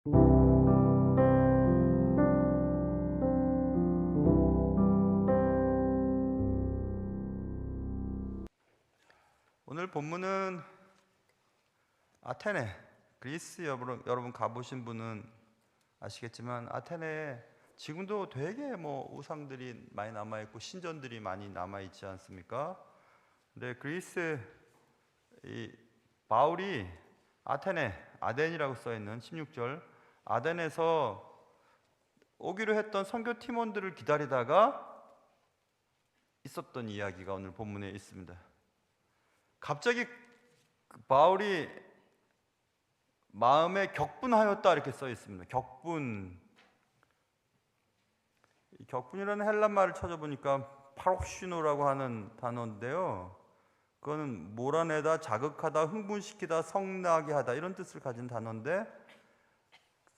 오늘 본문은 아테네, 그리스. 여러분 가보신 분은 아시겠지만 아테네에 지금도 되게 우상들이 많이 남아있고 신전들이 많이 남아있지 않습니까? 근데 그리스, 이 바울이 아테네, 아덴이라고 써있는 16절 아덴에서 오기로 했던 선교 팀원들을 기다리다가 있었던 이야기가 오늘 본문에 있습니다. 갑자기 바울이 마음에 격분하였다 이렇게 써 있습니다. 격분. 이 격분이라는 헬란 말을 찾아보니까 파록시노라고 하는 단어인데요. 그거는 몰아내다, 자극하다, 흥분시키다, 성나게 하다 이런 뜻을 가진 단어인데,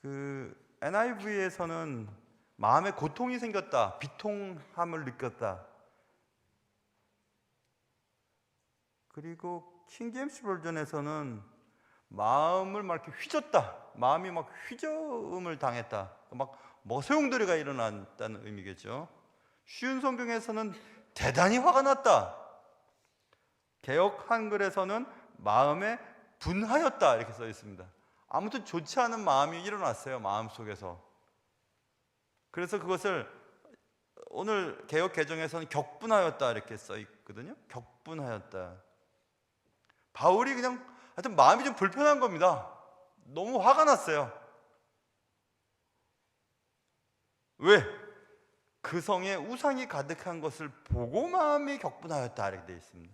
그 NIV에서는 마음에 고통이 생겼다, 비통함을 느꼈다. 그리고 킹제임스 버전에서는 마음을 막 이렇게 휘젓다, 마음이 막 휘저음을 당했다, 막 소용돌이가 일어났다는 의미겠죠. 쉬운 성경에서는 대단히 화가 났다. 개역 한글에서는 마음에 분하였다 이렇게 써 있습니다. 아무튼 좋지 않은 마음이 일어났어요, 마음속에서. 그래서 그것을 오늘 개역 개정에서는 격분하였다 이렇게 써 있거든요. 격분하였다. 바울이 그냥 하여튼 마음이 좀 불편한 겁니다. 너무 화가 났어요. 왜? 그 성에 우상이 가득한 것을 보고 마음이 격분하였다 이렇게 되어 있습니다.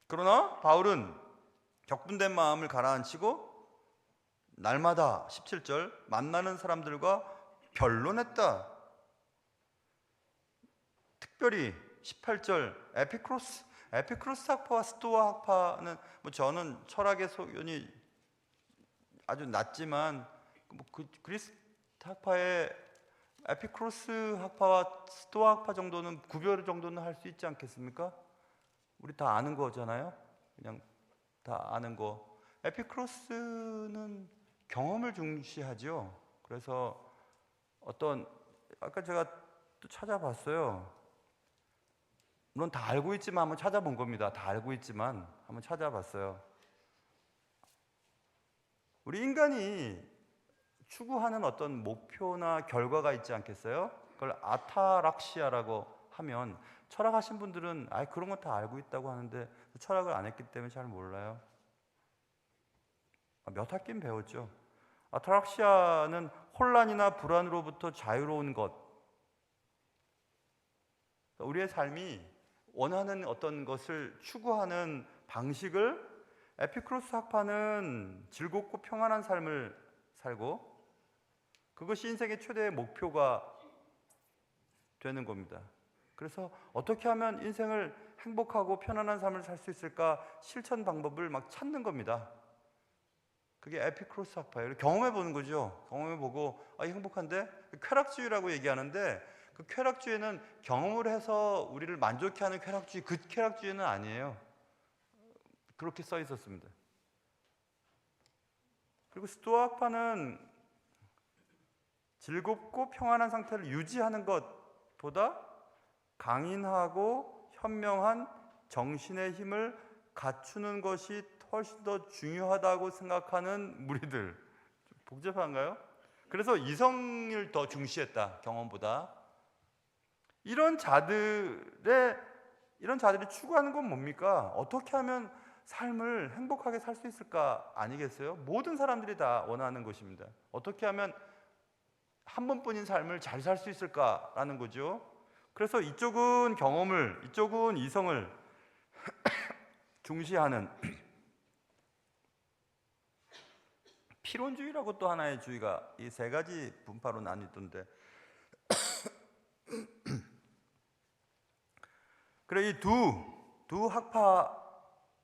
그러나 바울은 격분된 마음을 가라앉히고 날마다 17절 만나는 사람들과 변론했다. 특별히 18절 에피크로스 학파와 스토아 학파는 저는 철학의 소견이 아주 낮지만 그리스 학파의 에피크로스 학파와 스토아 학파 정도는 구별 정도는 할 수 있지 않겠습니까? 우리 다 아는 거잖아요. 그냥 다 아는 거. 에피크로스는 경험을 중시하죠. 그래서 아까 제가 또 찾아봤어요. 물론 다 알고 있지만 한번 찾아본 겁니다. 다 알고 있지만 한번 찾아봤어요. 우리 인간이 추구하는 어떤 목표나 결과가 있지 않겠어요? 그걸 아타락시아라고 하면, 철학하신 분들은 그런 건 다 알고 있다고 하는데 철학을 안 했기 때문에 잘 몰라요. 몇 학기는 배웠죠. 아타락시아는 혼란이나 불안으로부터 자유로운 것. 우리의 삶이 원하는 어떤 것을 추구하는 방식을, 에피크로스 학파는 즐겁고 평안한 삶을 살고 그것이 인생의 최대의 목표가 되는 겁니다. 그래서 어떻게 하면 인생을 행복하고 편안한 삶을 살 수 있을까 실천 방법을 막 찾는 겁니다. 그게 에피크로스 학파예요. 경험해 보는 거죠. 경험해 보고 행복한데, 쾌락주의라고 얘기하는데 그 쾌락주의는 경험을 해서 우리를 만족해 하는 쾌락주의, 그 쾌락주의는 아니에요. 그렇게 써 있었습니다. 그리고 스토아 학파는 즐겁고 평안한 상태를 유지하는 것보다 강인하고 현명한 정신의 힘을 갖추는 것이 훨씬 더 중요하다고 생각하는 무리들. 좀 복잡한가요? 그래서 이성을 더 중시했다, 경험보다. 이런 자들이 추구하는 건 뭡니까? 어떻게 하면 삶을 행복하게 살 수 있을까 아니겠어요? 모든 사람들이 다 원하는 것입니다. 어떻게 하면 한 번뿐인 삶을 잘 살 수 있을까라는 거죠. 그래서 이쪽은 경험을, 이쪽은 이성을 중시하는 피론주의라고 또 하나의 주의가 이 세 가지 분파로 나뉘던데, 그래 이 두 학파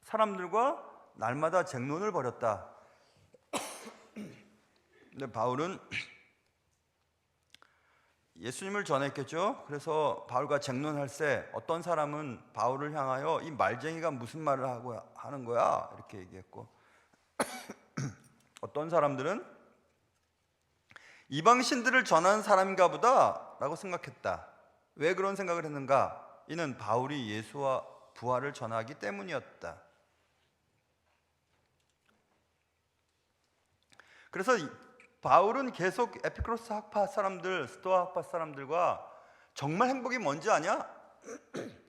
사람들과 날마다 쟁론을 벌였다. 근데 바울은 예수님을 전했겠죠. 그래서 바울과 쟁론할 때 어떤 사람은 바울을 향하여 이 말쟁이가 무슨 말을 하는 거야 이렇게 얘기했고, 어떤 사람들은 이방 신들을 전하는 사람인가 보다 라고 생각했다. 왜 그런 생각을 했는가? 이는 바울이 예수와 부활을 전하기 때문이었다. 그래서 바울은 계속 에피쿠로스 학파 사람들, 스토아 학파 사람들과 정말 행복이 뭔지 아냐?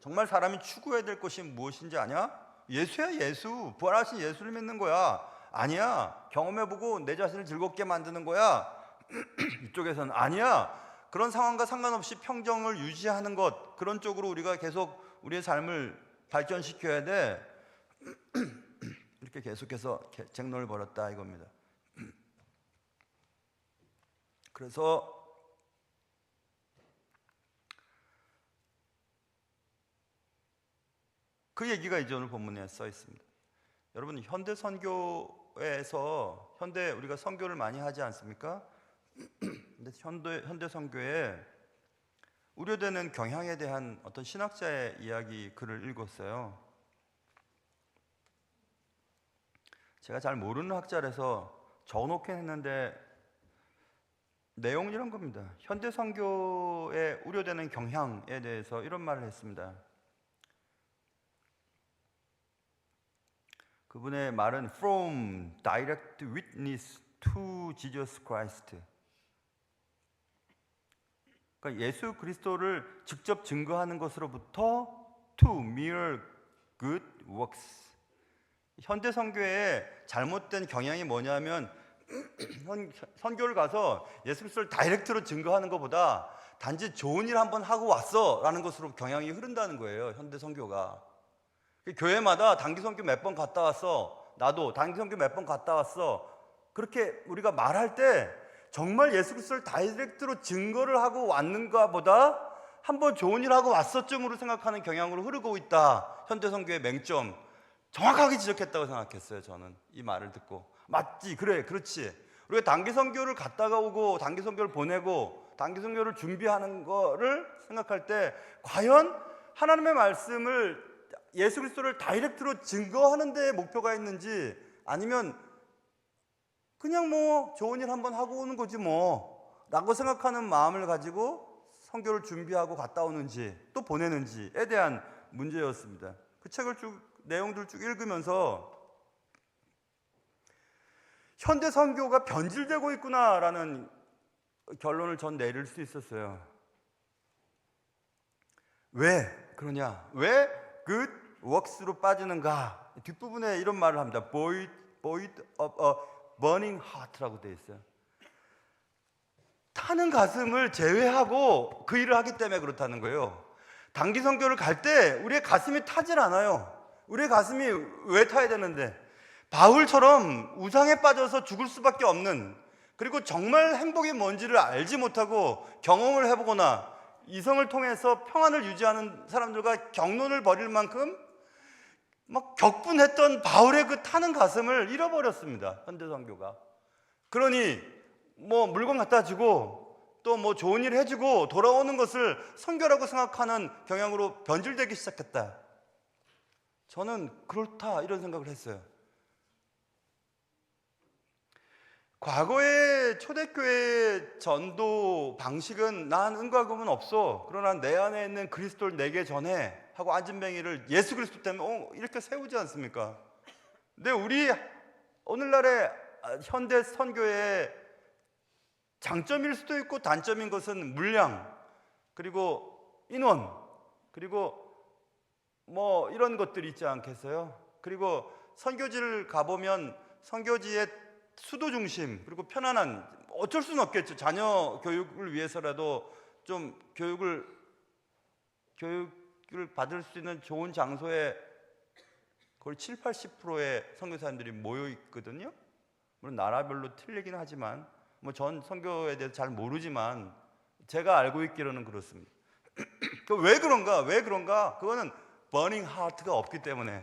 정말 사람이 추구해야 될 것이 무엇인지 아냐? 예수야, 예수. 부활하신 예수를 믿는 거야. 아니야. 경험해보고 내 자신을 즐겁게 만드는 거야. 이쪽에서는 아니야. 그런 상황과 상관없이 평정을 유지하는 것, 그런 쪽으로 우리가 계속 우리의 삶을 발전시켜야 돼. 이렇게 계속해서 쟁론을 벌였다 이겁니다. 그래서 그 얘기가 이제 오늘 본문에 써 있습니다. 여러분, 현대 선교에서 우리가 선교를 많이 하지 않습니까? 근데 현대 선교에 우려되는 경향에 대한 어떤 신학자의 이야기 글을 읽었어요. 제가 잘 모르는 학자라서 적어놓긴 했는데 내용은 이런 겁니다. 현대 선교에 우려되는 경향에 대해서 이런 말을 했습니다. 그분의 말은 From direct witness to Jesus Christ. 그러니까 예수 그리스도를 직접 증거하는 것으로부터 to mere good works. 현대 선교의 잘못된 경향이 뭐냐면 선교를 가서 예수 그리스도를 다이렉트로 증거하는 것보다 단지 좋은 일 한번 하고 왔어 라는 것으로 경향이 흐른다는 거예요. 현대 선교가. 교회마다 단기 선교 몇 번 갔다 왔어. 나도 단기 선교 몇 번 갔다 왔어. 그렇게 우리가 말할 때 정말 예수 그리스도를 다이렉트로 증거를 하고 왔는가 보다 한번 좋은 일 하고 왔어쯤으로 생각하는 경향으로 흐르고 있다. 현대 선교의 맹점. 정확하게 지적했다고 생각했어요. 저는 이 말을 듣고 맞지, 그래, 그렇지. 우리가 단기 선교를 갔다가 오고 단기 선교를 보내고 단기 선교를 준비하는 거를 생각할 때 과연 하나님의 말씀을 예수 그리스도를 다이렉트로 증거하는 데 목표가 있는지 아니면 그냥 뭐 좋은 일 한번 하고 오는 거지 뭐 라고 생각하는 마음을 가지고 선교를 준비하고 갔다 오는지 또 보내는지에 대한 문제였습니다. 그 책을 내용들 쭉 읽으면서 현대 선교가 변질되고 있구나라는 결론을 전 내릴 수 있었어요. 왜 그러냐? 왜 good works로 빠지는가? 뒷부분에 이런 말을 합니다. Void of a burning heart라고 되어 있어요. 타는 가슴을 제외하고 그 일을 하기 때문에 그렇다는 거예요. 단기 선교를 갈 때 우리의 가슴이 타질 않아요. 우리의 가슴이 왜 타야 되는데? 바울처럼 우상에 빠져서 죽을 수밖에 없는, 그리고 정말 행복이 뭔지를 알지 못하고 경험을 해보거나 이성을 통해서 평안을 유지하는 사람들과 격론을 벌일 만큼 막 격분했던 바울의 그 타는 가슴을 잃어버렸습니다. 현대 선교가. 그러니 뭐 물건 갖다 주고 또 뭐 좋은 일 해주고 돌아오는 것을 선교라고 생각하는 경향으로 변질되기 시작했다. 저는 그렇다 이런 생각을 했어요. 과거의 초대교회 전도 방식은 난 은과 금은 없어, 그러나 내 안에 있는 그리스도를 내게 전해 하고 안진뱅이를 예수 그리스도 때문에 이렇게 세우지 않습니까? 근데 우리 오늘날의 현대 선교의 장점일 수도 있고 단점인 것은 물량, 그리고 인원, 그리고 뭐 이런 것들이 있지 않겠어요? 그리고 선교지를 가보면 선교지의 수도 중심, 그리고 편안한, 어쩔 수는 없겠죠. 자녀 교육을 위해서라도 좀 교육을 받을 수 있는 좋은 장소에 거의 70-80%의 선교사님들이 모여 있거든요. 물론 나라별로 틀리긴 하지만 뭐 전 선교에 대해서 잘 모르지만 제가 알고 있기로는 그렇습니다. 왜 그런가? 그거는 버닝 하트가 없기 때문에,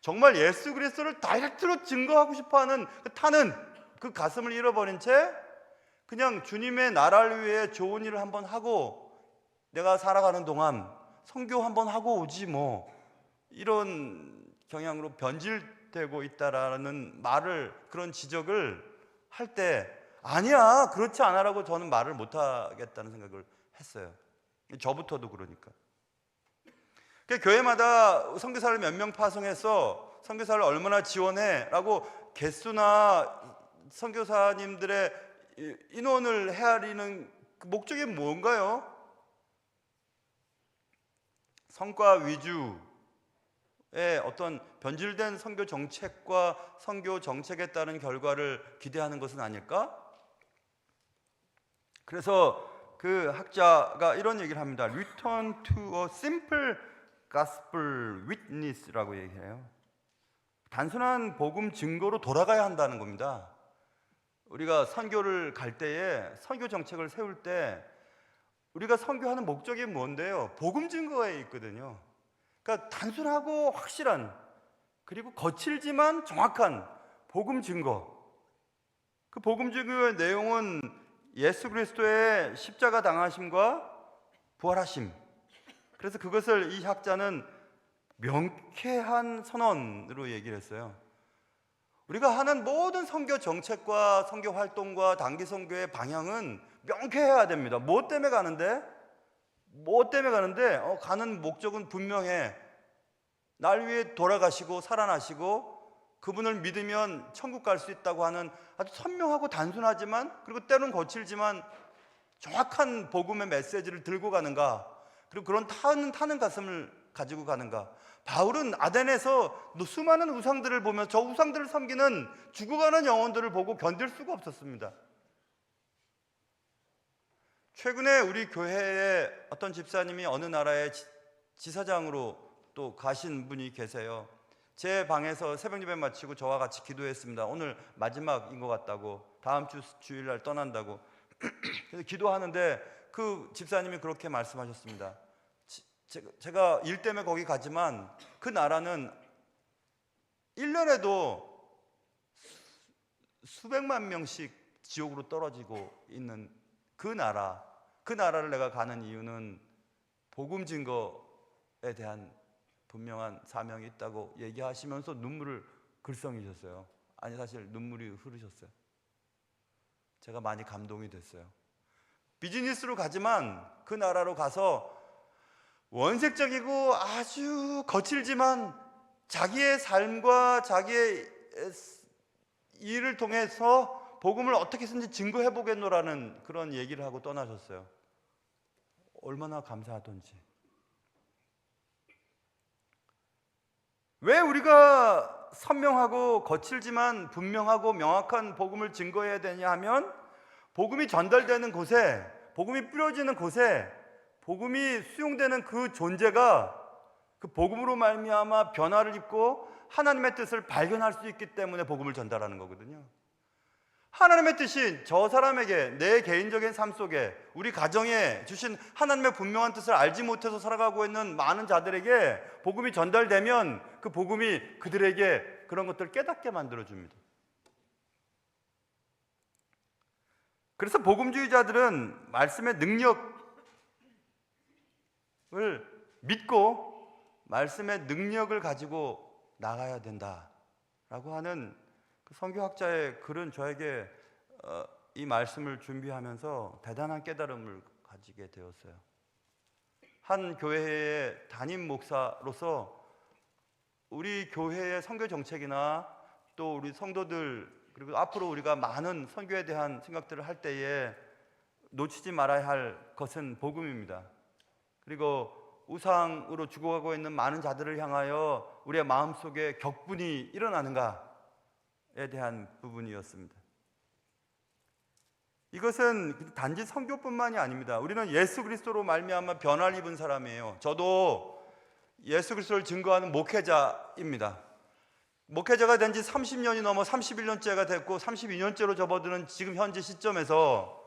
정말 예수 그리스도를 다이렉트로 증거하고 싶어하는 타는 그 가슴을 잃어버린 채 그냥 주님의 나라를 위해 좋은 일을 한번 하고 내가 살아가는 동안 선교 한번 하고 오지 뭐, 이런 경향으로 변질되고 있다라는 말을, 그런 지적을 할 때 아니야, 그렇지 않아라고 저는 말을 못하겠다는 생각을 했어요. 저부터도 그러니까. 교회마다 선교사를 몇 명 파송해서 선교사를 얼마나 지원해 라고 개수나 선교사님들의 인원을 헤아리는 그 목적이 뭔가요? 성과 위주의 어떤 변질된 선교 정책과 선교 정책에 따른 결과를 기대하는 것은 아닐까? 그래서 그 학자가 이런 얘기를 합니다. Return to a simple gospel witness라고 얘기해요. 단순한 복음 증거로 돌아가야 한다는 겁니다. 우리가 선교를 갈 때에, 선교 정책을 세울 때 우리가 선교하는 목적이 뭔데요? 복음 증거에 있거든요. 그러니까 단순하고 확실한, 그리고 거칠지만 정확한 복음 증거. 그 복음 증거의 내용은 예수 그리스도의 십자가 당하심과 부활하심. 그래서 그것을 이 학자는 명쾌한 선언으로 얘기를 했어요. 우리가 하는 모든 선교 정책과 선교 활동과 단기 선교의 방향은 명쾌해야 됩니다. 뭐 때문에 가는데? 가는 목적은 분명해. 날 위해 돌아가시고 살아나시고 그분을 믿으면 천국 갈 수 있다고 하는 아주 선명하고 단순하지만, 그리고 때로는 거칠지만 정확한 복음의 메시지를 들고 가는가, 그리고 그런 타는 가슴을 가지고 가는가. 바울은 아덴에서 수많은 우상들을 보며 저 우상들을 섬기는 죽어가는 영혼들을 보고 견딜 수가 없었습니다. 최근에 우리 교회에 어떤 집사님이 어느 나라의 지사장으로 또 가신 분이 계세요. 제 방에서 새벽 예배 마치고 저와 같이 기도했습니다. 오늘 마지막인 것 같다고, 다음 주 주일날 떠난다고. 그래서 기도하는데 그 집사님이 그렇게 말씀하셨습니다. 제가 일 때문에 거기 가지만 그 나라는 1년에도 수백만 명씩 지옥으로 떨어지고 있는 그 나라를 내가 가는 이유는 복음 증거에 대한 분명한 사명이 있다고 얘기하시면서 눈물을 글썽이셨어요. 아니, 사실 눈물이 흐르셨어요. 제가 많이 감동이 됐어요. 비즈니스로 가지만 그 나라로 가서 원색적이고 아주 거칠지만 자기의 삶과 자기의 일을 통해서 복음을 어떻게 해서든지 증거해 보겠노라는 그런 얘기를 하고 떠나셨어요. 얼마나 감사하던지. 왜 우리가 선명하고 거칠지만 분명하고 명확한 복음을 증거해야 되냐 하면, 복음이 전달되는 곳에, 복음이 뿌려지는 곳에 복음이 수용되는 그 존재가 그 복음으로 말미암아 변화를 입고 하나님의 뜻을 발견할 수 있기 때문에 복음을 전달하는 거거든요. 하나님의 뜻이 저 사람에게, 내 개인적인 삶 속에, 우리 가정에 주신 하나님의 분명한 뜻을 알지 못해서 살아가고 있는 많은 자들에게 복음이 전달되면 그 복음이 그들에게 그런 것들을 깨닫게 만들어줍니다. 그래서 복음주의자들은 말씀의 능력을 믿고 말씀의 능력을 가지고 나가야 된다라고 하는 그 선교학자의 글은 저에게 이 말씀을 준비하면서 대단한 깨달음을 가지게 되었어요. 한 교회의 담임 목사로서 우리 교회의 선교 정책이나 또 우리 성도들, 그리고 앞으로 우리가 많은 선교에 대한 생각들을 할 때에 놓치지 말아야 할 것은 복음입니다. 그리고 우상으로 죽어가고 있는 많은 자들을 향하여 우리의 마음속에 격분이 일어나는가에 대한 부분이었습니다. 이것은 단지 선교뿐만이 아닙니다. 우리는 예수 그리스도로 말미암아 변화를 입은 사람이에요. 저도 예수 그리스도를 증거하는 목회자입니다. 목회자가 된 지 30년이 넘어 31년째가 됐고 32년째로 접어드는 지금 현재 시점에서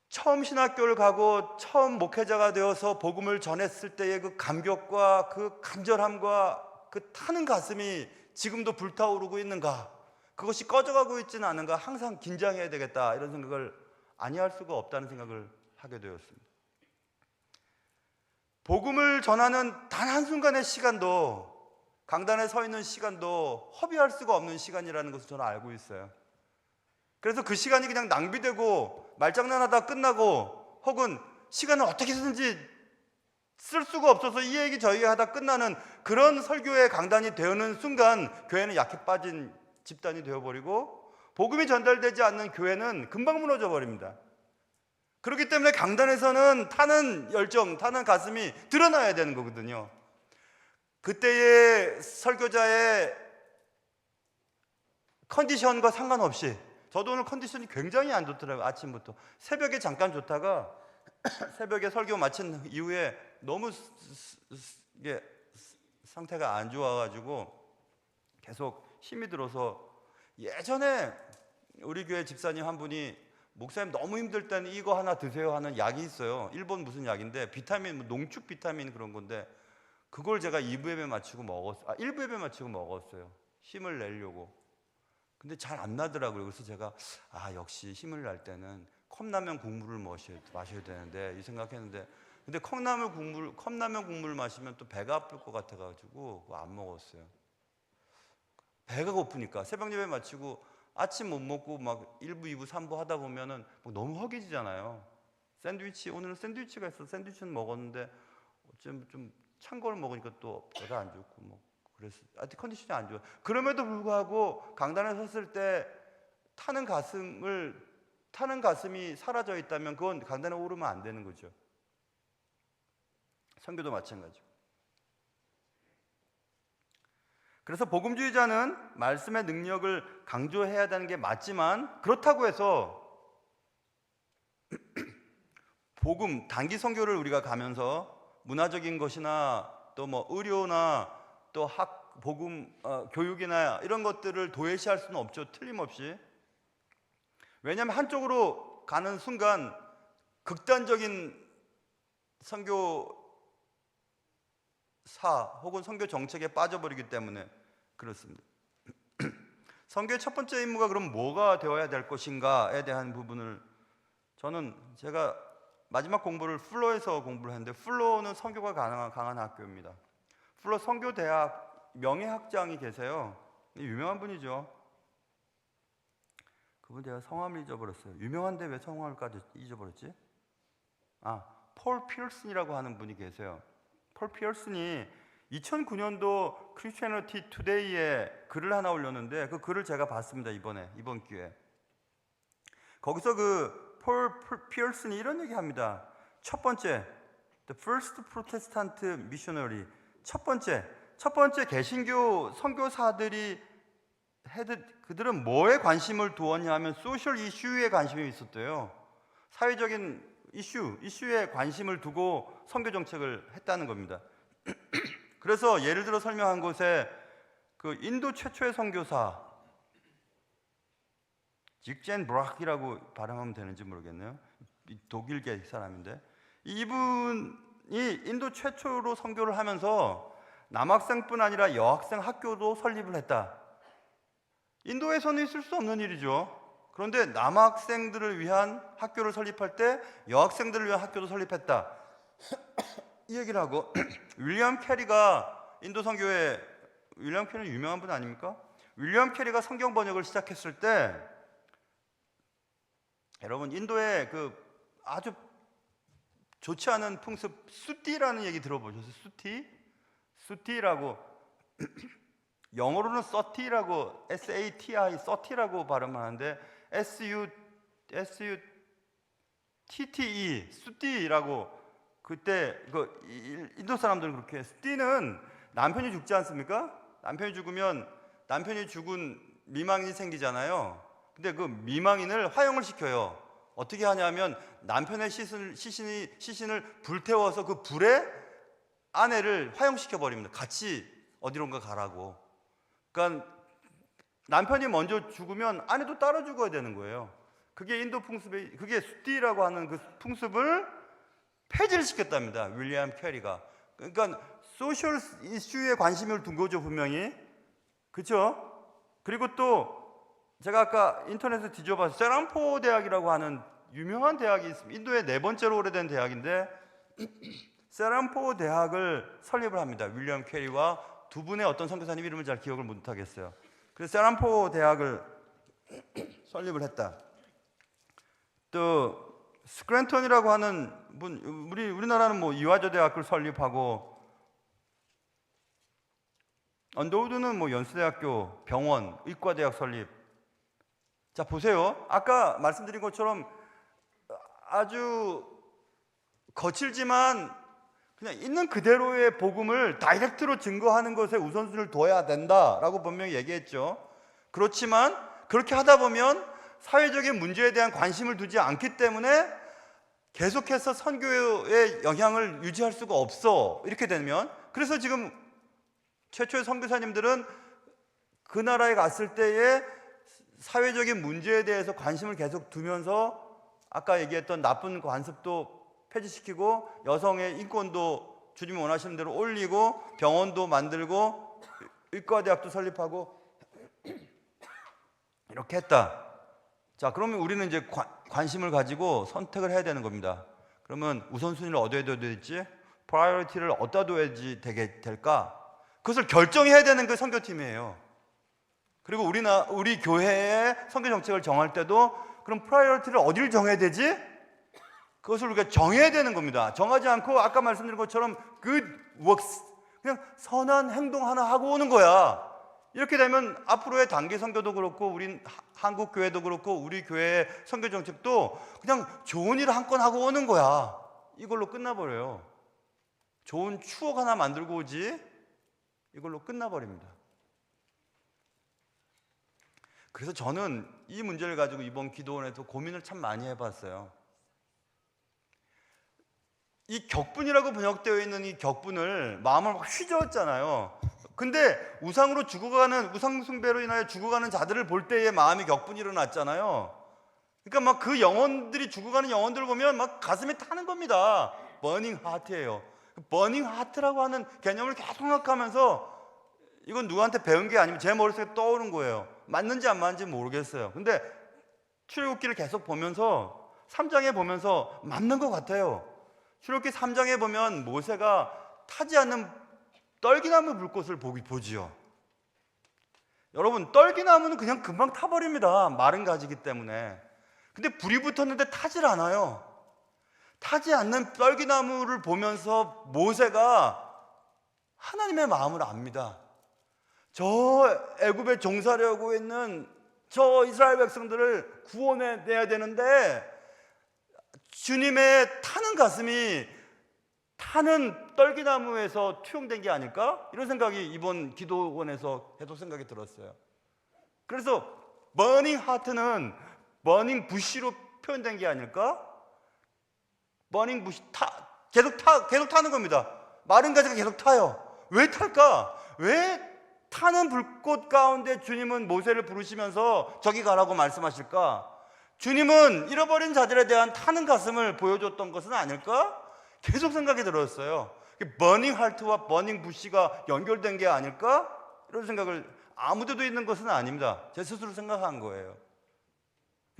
처음 신학교를 가고 처음 목회자가 되어서 복음을 전했을 때의 그 감격과 그 간절함과 그 타는 가슴이 지금도 불타오르고 있는가, 그것이 꺼져가고 있지는 않은가, 항상 긴장해야 되겠다, 이런 생각을 아니할 수가 없다는 생각을 하게 되었습니다. 복음을 전하는 단 한순간의 시간도, 강단에 서 있는 시간도 허비할 수가 없는 시간이라는 것을 저는 알고 있어요. 그래서 그 시간이 그냥 낭비되고 말장난하다 끝나고, 혹은 시간을 어떻게 쓰는지 쓸 수가 없어서 이 얘기 저희 하다 끝나는 그런 설교의 강단이 되는 순간 교회는 약해 빠진 집단이 되어버리고, 복음이 전달되지 않는 교회는 금방 무너져 버립니다. 그렇기 때문에 강단에서는 타는 열정, 타는 가슴이 드러나야 되는 거거든요. 그때의 설교자의 컨디션과 상관없이, 저도 오늘 컨디션이 굉장히 안 좋더라고요. 아침부터 새벽에 잠깐 좋다가 새벽에 설교 마친 이후에 너무 이게 상태가 안 좋아가지고 계속 힘이 들어서, 예전에 우리 교회 집사님 한 분이 목사님 너무 힘들 때는 이거 하나 드세요 하는 약이 있어요. 일본 무슨 약인데 비타민, 농축 비타민 그런 건데, 그걸 제가 2부 예배 마치고 먹었어요. 1부 예배 마치고 먹었어요. 힘을 내려고. 근데 잘 안 나더라고요. 그래서 제가 역시 힘을 낼 때는 컵라면 국물을 마셔야 되는데 이 생각했는데, 근데 컵라면 국물 마시면 또 배가 아플 것 같아가지고 그거 안 먹었어요. 배가 고프니까 새벽 예배 마치고 아침 못 먹고 막 1부, 2부, 3부 하다 보면은 너무 허기지잖아요. 오늘은 샌드위치가 있어서 샌드위치는 먹었는데 좀 찬 걸 먹으니까 또 배가 안 좋고 뭐 그래서 하여튼 컨디션이 안 좋아요. 그럼에도 불구하고 강단에 섰을 때 타는 가슴이 사라져 있다면 그건 강단에 오르면 안 되는 거죠. 선교도 마찬가지고. 그래서 복음주의자는 말씀의 능력을 강조해야 되는 게 맞지만, 그렇다고 해서 복음 단기 선교를 우리가 가면서 문화적인 것이나 또 뭐 의료나 또 복음 교육이나 이런 것들을 도외시할 수는 없죠. 틀림없이. 왜냐하면 한쪽으로 가는 순간 극단적인 선교사 혹은 선교 정책에 빠져버리기 때문에 그렇습니다. 선교의 첫 번째 임무가 그럼 뭐가 되어야 될 것인가에 대한 부분을, 저는 제가 마지막 공부를 플로에서 공부를 했는데, 플로는 선교가 강한 학교입니다. 플로 선교대학 명예학장이 계세요. 유명한 분이죠. 그분 제가 성함을 잊어버렸어요. 유명한데 왜 성함까지 잊어버렸지? 폴 피어슨이라고 하는 분이 계세요. 폴 피어슨이 2009년도 크리스티애니티 투데이에 글을 하나 올렸는데, 그 글을 제가 봤습니다. 이번 기회에. 거기서 그 폴 피어슨이 이런 얘기합니다. 첫 번째, the first Protestant missionary, 첫 번째 개신교 선교사들이 그들은 뭐에 관심을 두었냐 하면 소셜 이슈에 관심이 있었대요. 사회적인 이슈에 관심을 두고 선교 정책을 했다는 겁니다. 그래서 예를 들어 설명한 곳에 그 인도 최초의 선교사 직젠 브락이라고 발음하면 되는지 모르겠네요. 독일계 사람인데, 이분이 인도 최초로 선교를 하면서 남학생뿐 아니라 여학생 학교도 설립을 했다. 인도에서는 있을 수 없는 일이죠. 그런데 남학생들을 위한 학교를 설립할 때 여학생들을 위한 학교도 설립했다. 이 얘기를 하고 윌리엄 캐리가 인도 선교에, 윌리엄 캐리는 유명한 분 아닙니까? 윌리엄 캐리가 성경 번역을 시작했을 때, 여러분 인도의 그 아주 좋지 않은 풍습 수티라는 얘기 들어보셨어요? 수티라고 영어로는 서티라고 SATI 서티라고 발음하는데 SUTTE 수티라고, 그때 그 인도 사람들은 그렇게, 수티는 남편이 죽지 않습니까? 남편이 죽은 미망인이 생기잖아요. 근데 그 미망인을 화형을 시켜요. 어떻게 하냐면 남편의 시신을 불태워서 그 불에 아내를 화형시켜 버립니다. 같이 어디론가 가라고. 그러니까 남편이 먼저 죽으면 아내도 따라 죽어야 되는 거예요. 그게 인도 풍습의, 그게 수티라고 하는 그 풍습을 폐지를 시켰답니다. 윌리엄 캐리가. 그러니까 소셜 이슈에 관심을 둔 거죠, 분명히. 그렇죠? 그리고 또 제가 아까 인터넷에 뒤져봐서 세람포 대학이라고 하는 유명한 대학이 있습니다. 인도의 4번째로 오래된 대학인데, 세람포 대학을 설립을 합니다. 윌리엄 캐리와 두 분의 어떤 선교사님 이름을 잘 기억을 못하겠어요. 그래서 세람포 대학을 설립을 했다. 또 스크랜턴이라고 하는 분, 우리나라는 뭐 이화저 대학교를 설립하고, 언더우드는 뭐 연수대학교, 병원, 의과대학 설립. 자, 보세요. 아까 말씀드린 것처럼 아주 거칠지만 그냥 있는 그대로의 복음을 다이렉트로 증거하는 것에 우선순위를 둬야 된다라고 분명히 얘기했죠. 그렇지만 그렇게 하다 보면 사회적인 문제에 대한 관심을 두지 않기 때문에 계속해서 선교의 영향을 유지할 수가 없어. 이렇게 되면, 그래서 지금 최초의 선교사님들은 그 나라에 갔을 때에 사회적인 문제에 대해서 관심을 계속 두면서 아까 얘기했던 나쁜 관습도 폐지시키고 여성의 인권도 주님이 원하시는 대로 올리고 병원도 만들고 의과대학도 설립하고 이렇게 했다. 자, 그러면 우리는 이제 관심을 가지고 선택을 해야 되는 겁니다. 그러면 우선순위를 어디에 둬야 될지, 프라이어리티를 어디다 둬야지 될까? 그것을 결정해야 되는 게 선교팀이에요. 그리고 우리 교회의 선교 정책을 정할 때도 그럼 프라이어리티를 어디를 정해야 되지? 그것을 우리가 정해야 되는 겁니다. 정하지 않고 아까 말씀드린 것처럼 good works, 그냥 선한 행동 하나 하고 오는 거야. 이렇게 되면 앞으로의 단기 선교도 그렇고 우리 한국 교회도 그렇고 우리 교회의 선교 정책도 그냥 좋은 일을 한 건 하고 오는 거야. 이걸로 끝나버려요. 좋은 추억 하나 만들고 오지 이걸로 끝나버립니다. 그래서 저는 이 문제를 가지고 이번 기도원에서 고민을 참 많이 해봤어요. 이 격분이라고 번역되어 있는 이 격분을 마음을 막 휘저었잖아요. 근데 우상 숭배로 인하여 죽어가는 자들을 볼 때에 마음이 격분이 일어났잖아요. 그러니까 막 그 영혼들이 죽어가는 영혼들을 보면 막 가슴이 타는 겁니다. 버닝 하트예요. 버닝 하트라고 하는 개념을 계속 생각하면서, 이건 누구한테 배운 게 아니면 제 머릿속에 떠오른 거예요. 맞는지 안 맞는지 모르겠어요. 근데 출애굽기를 계속 보면서 3장에 보면서 맞는 것 같아요. 출애굽기 3장에 보면 모세가 타지 않는 떨기나무 불꽃을 보지요. 여러분, 떨기나무는 그냥 금방 타버립니다. 마른 가지기 때문에. 근데 불이 붙었는데 타질 않아요. 타지 않는 떨기나무를 보면서 모세가 하나님의 마음을 압니다. 저 애굽에 종살이하고 있는 저 이스라엘 백성들을 구원해내야 되는데 주님의 타는 가슴이 타는 떨기나무에서 투영된 게 아닐까? 이런 생각이 이번 기도원에서 계속 생각이 들었어요. 그래서 버닝 하트는 버닝 부시로 표현된 게 아닐까? 버닝 부시 계속 타는 겁니다. 마른 가지가 계속 타요. 왜 탈까? 왜 타는 불꽃 가운데 주님은 모세를 부르시면서 저기 가라고 말씀하실까? 주님은 잃어버린 자들에 대한 타는 가슴을 보여줬던 것은 아닐까? 계속 생각이 들었어요. 버닝 하트와 버닝 부시가 연결된 게 아닐까? 이런 생각을, 아무데도 있는 것은 아닙니다. 제 스스로 생각한 거예요.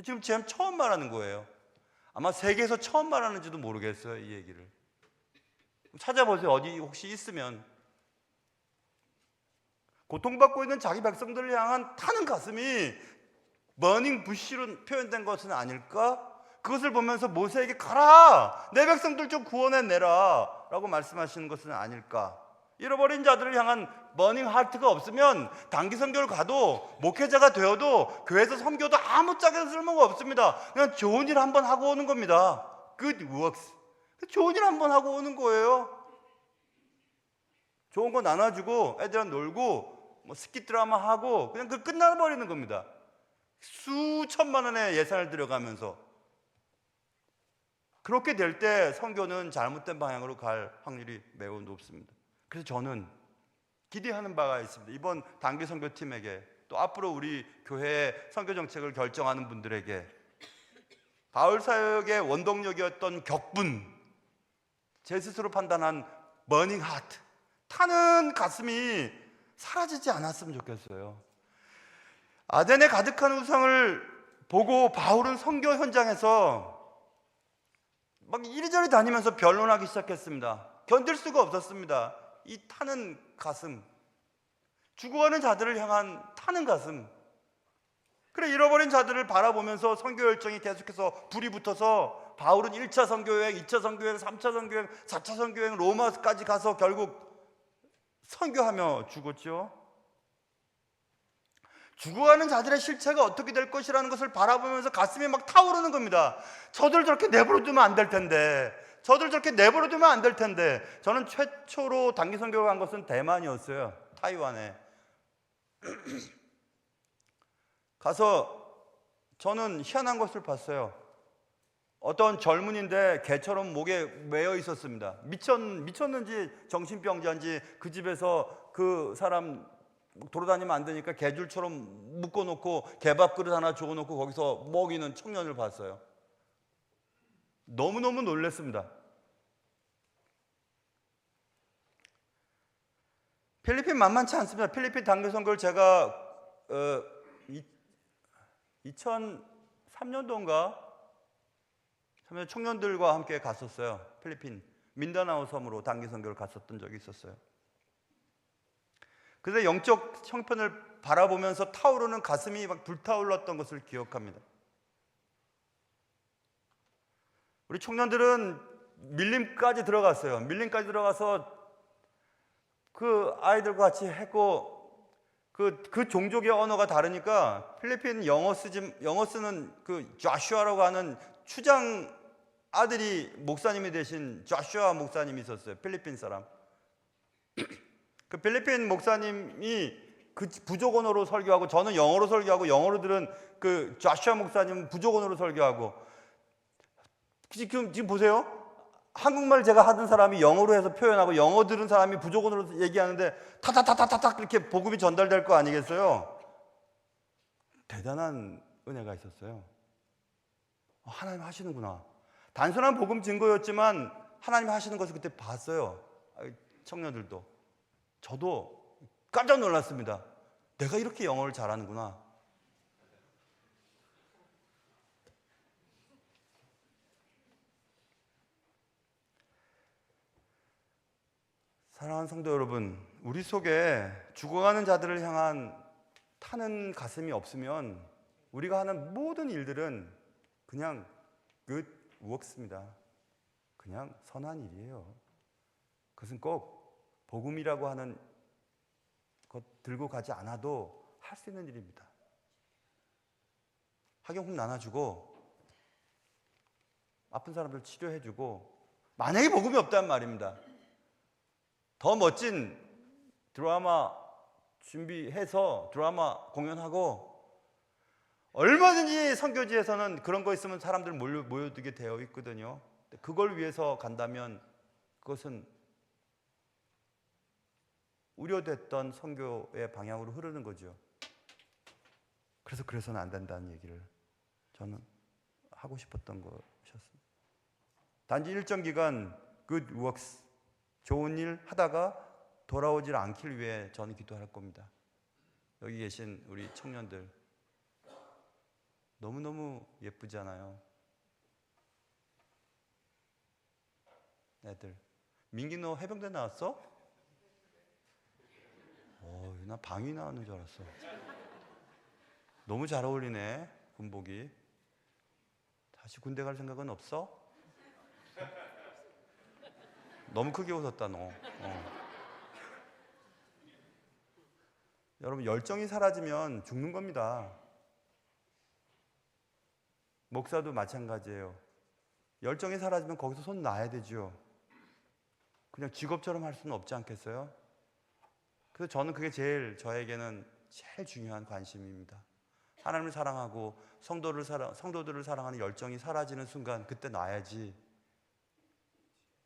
지금 제가 처음 말하는 거예요. 아마 세계에서 처음 말하는지도 모르겠어요, 이 얘기를. 찾아보세요. 어디 혹시 있으면. 고통받고 있는 자기 백성들을 향한 타는 가슴이 버닝 부시로 표현된 것은 아닐까? 그것을 보면서 모세에게 가라! 내 백성들 좀 구원해내라! 라고 말씀하시는 것은 아닐까? 잃어버린 자들을 향한 버닝 하트가 없으면 단기 선교를 가도 목회자가 되어도 교회에서 선교도 아무짝에도 쓸모가 없습니다. 그냥 좋은 일 한번 하고 오는 겁니다. Good works. 좋은 일 한번 하고 오는 거예요. 좋은 거 나눠주고 애들이랑 놀고 뭐 스키 드라마 하고 그냥 그 끝나버리는 겁니다. 수천만 원의 예산을 들여가면서. 그렇게 될 때 선교는 잘못된 방향으로 갈 확률이 매우 높습니다. 그래서 저는 기대하는 바가 있습니다. 이번 단기 선교팀에게, 또 앞으로 우리 교회의 선교 정책을 결정하는 분들에게 바울 사역의 원동력이었던 격분, 제 스스로 판단한 버닝 하트, 타는 가슴이 사라지지 않았으면 좋겠어요. 아덴에 가득한 우상을 보고 바울은 선교 현장에서 막 이리저리 다니면서 변론하기 시작했습니다. 견딜 수가 없었습니다. 이 타는 가슴, 죽어가는 자들을 향한 타는 가슴. 그래, 잃어버린 자들을 바라보면서 선교 열정이 계속해서 불이 붙어서 바울은 1차 선교여행, 2차 선교여행, 3차 선교여행, 4차 선교여행, 로마까지 가서 결국 선교하며 죽었죠. 죽어가는 자들의 실체가 어떻게 될 것이라는 것을 바라보면서 가슴이 막 타오르는 겁니다. 저들 저렇게 내버려두면 안 될 텐데, 저들 저렇게 내버려두면 안 될 텐데. 저는 최초로 단기 선교를 간 것은 대만이었어요. 타이완에 가서 저는 희한한 것을 봤어요. 어떤 젊은인데 개처럼 목에 매여 있었습니다. 미쳤는지 정신병자인지 그 집에서 그 사람 돌아다니면 안 되니까 개줄처럼 묶어놓고 개밥그릇 하나 줘놓고 거기서 먹이는 청년을 봤어요. 너무너무 놀랐습니다. 필리핀 만만치 않습니다. 필리핀 단기 선교를 제가 2003년도인가 청년들과 함께 갔었어요. 필리핀 민다나오 섬으로 단기 선교를 갔었던 적이 있었어요. 그래서 영적 형편을 바라보면서 타오르는 가슴이 막 불타올랐던 것을 기억합니다. 우리 청년들은 밀림까지 들어갔어요. 밀림까지 들어가서 그 아이들과 같이 했고, 그 종족의 언어가 다르니까 필리핀 영어 쓰는 그 조슈아라고 하는 추장 아들이 목사님이 되신 조슈아 목사님이 있었어요. 필리핀 사람. 그 필리핀 목사님이 그 부족 언어로 설교하고, 저는 영어로 설교하고, 영어로 들은 그 조슈아 목사님은 부족 언어로 설교하고. 지금 보세요. 한국말 제가 하던 사람이 영어로 해서 표현하고, 영어 들은 사람이 부족 언어로 얘기하는데 타타타타타타 이렇게 복음이 전달될 거 아니겠어요? 대단한 은혜가 있었어요. 하나님 하시는구나. 단순한 복음 증거였지만 하나님 하시는 것을 그때 봤어요. 청년들도. 저도 깜짝 놀랐습니다. 내가 이렇게 영어를 잘하는구나. 사랑하는 성도 여러분, 우리 속에 죽어가는 자들을 향한 타는 가슴이 없으면 우리가 하는 모든 일들은 그냥 good works입니다. 그냥 선한 일이에요. 그것은 꼭 복음이라고 하는 것 들고 가지 않아도 할 수 있는 일입니다. 학용품 나눠주고, 아픈 사람들 치료해주고, 만약에 복음이 없다는 말입니다. 더 멋진 드라마 준비해서 드라마 공연하고, 얼마든지 선교지에서는 그런 거 있으면 사람들 모여들게 되어 있거든요. 그걸 위해서 간다면 그것은 우려됐던 선교의 방향으로 흐르는 거죠. 그래서는 안 된다는 얘기를 저는 하고 싶었던 것이었습니다. 단지 일정 기간 good works, 좋은 일 하다가 돌아오질 않길 위해 저는 기도할 겁니다. 여기 계신 우리 청년들 너무너무 예쁘잖아요. 애들. 민기 너 해병대 나왔어? 나 방위 나왔는 줄 알았어. 너무 잘 어울리네, 군복이. 다시 군대 갈 생각은 없어? 너무 크게 웃었다 너. 여러분, 열정이 사라지면 죽는 겁니다. 목사도 마찬가지예요. 열정이 사라지면 거기서 손 놔야 되죠. 그냥 직업처럼 할 수는 없지 않겠어요? 그래서 저는 그게 저에게는 제일 중요한 관심입니다. 하나님을 사랑하고 성도들을 사랑하는 열정이 사라지는 순간 그때 놔야지.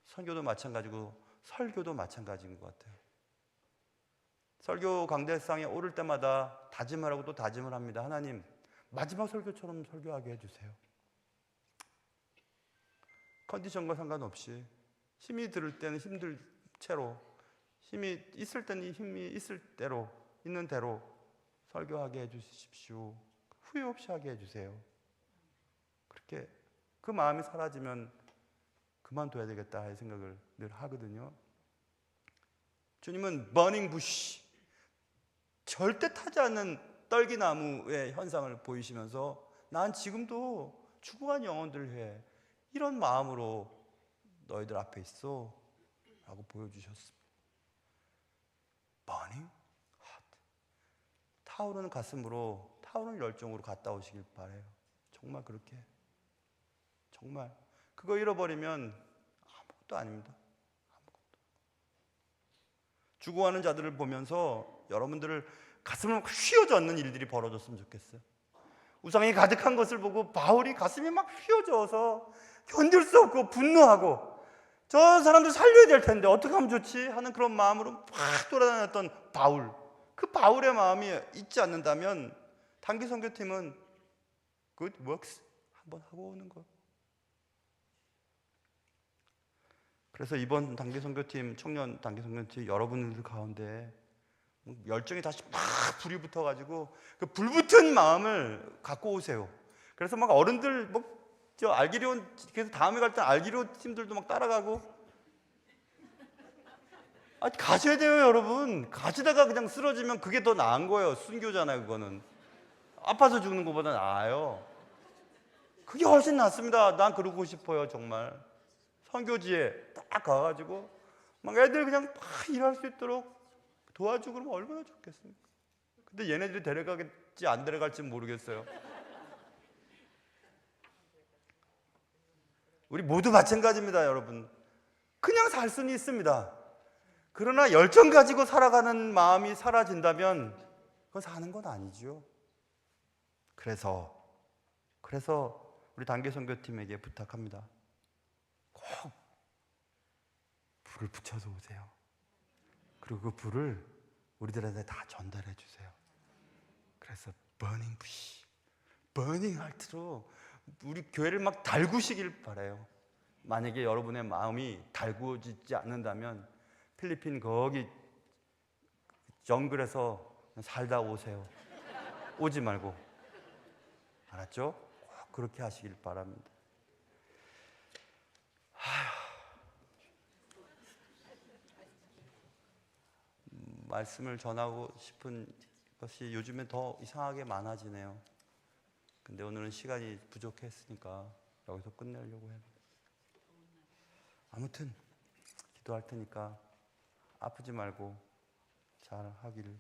선교도 마찬가지고 설교도 마찬가지인 것 같아요. 설교 강대상에 오를 때마다 다짐을 하고 또 다짐을 합니다. 하나님, 마지막 설교처럼 설교하게 해주세요. 컨디션과 상관없이 힘이 들 때는 힘들 채로, 힘이 있을 때는 힘이 있을 대로, 있는 대로 설교하게 해주십시오. 후회 없이 하게 해주세요. 그렇게 그 마음이 사라지면 그만둬야 되겠다 할 생각을 늘 하거든요. 주님은 버닝 부시, 절대 타지 않는 떨기나무의 현상을 보이시면서 난 지금도 죽어간 영혼들을 위해 이런 마음으로 너희들 앞에 있어 라고 보여주셨습니다. burning heart, 타오르는 가슴으로, 타오르는 열정으로 갔다 오시길 바라요. 정말 그렇게, 정말 그거 잃어버리면 아무것도 아닙니다. 아무것도. 죽어가는 자들을 보면서 여러분들을 가슴을 막 휘어젓는 일들이 벌어졌으면 좋겠어요. 우상이 가득한 것을 보고 바울이 가슴이 막 휘어져서 견딜 수 없고 분노하고, 저 사람들 살려야 될 텐데 어떻게 하면 좋지 하는 그런 마음으로 막 돌아다녔던 바울, 그 바울의 마음이 있지 않는다면 단기 선교팀은 good works 한번 하고 오는 거예요. 그래서 이번 단기 선교팀, 청년 단기 선교팀 여러분들 가운데 열정이 다시 막 불이 붙어가지고 그 불붙은 마음을 갖고 오세요. 그래서 막 어른들 저 알기리온, 그래서 다음에 갈 때 알기리온 팀들도 막 따라가고, 가셔야 돼요, 여러분. 가시다가 그냥 쓰러지면 그게 더 나은 거예요. 순교잖아요, 그거는. 아파서 죽는 것보다 나아요. 그게 훨씬 낫습니다. 난 그러고 싶어요, 정말. 선교지에 딱 가가지고 막 애들 그냥 막 일할 수 있도록 도와주고 그러면 얼마나 좋겠습니까? 근데 얘네들이 데려가겠지 안 데려갈지 모르겠어요. 우리 모두 마찬가지입니다, 여러분. 그냥 살 수는 있습니다. 그러나 열정 가지고 살아가는 마음이 사라진다면 그건 사는 건 아니죠. 그래서 우리 단기 선교팀에게 부탁합니다. 꼭 불을 붙여서 오세요. 그리고 그 불을 우리들한테 다 전달해 주세요. 그래서 burning bush, burning heart로 우리 교회를 막 달구시길 바라요. 만약에 여러분의 마음이 달구어지지 않는다면 필리핀 거기 정글에서 살다 오세요. 오지 말고. 알았죠? 꼭 그렇게 하시길 바랍니다. 말씀을 전하고 싶은 것이 요즘에 더 이상하게 많아지네요. 근데 오늘은 시간이 부족했으니까 여기서 끝내려고 해요. 아무튼 기도할 테니까 아프지 말고 잘 하기를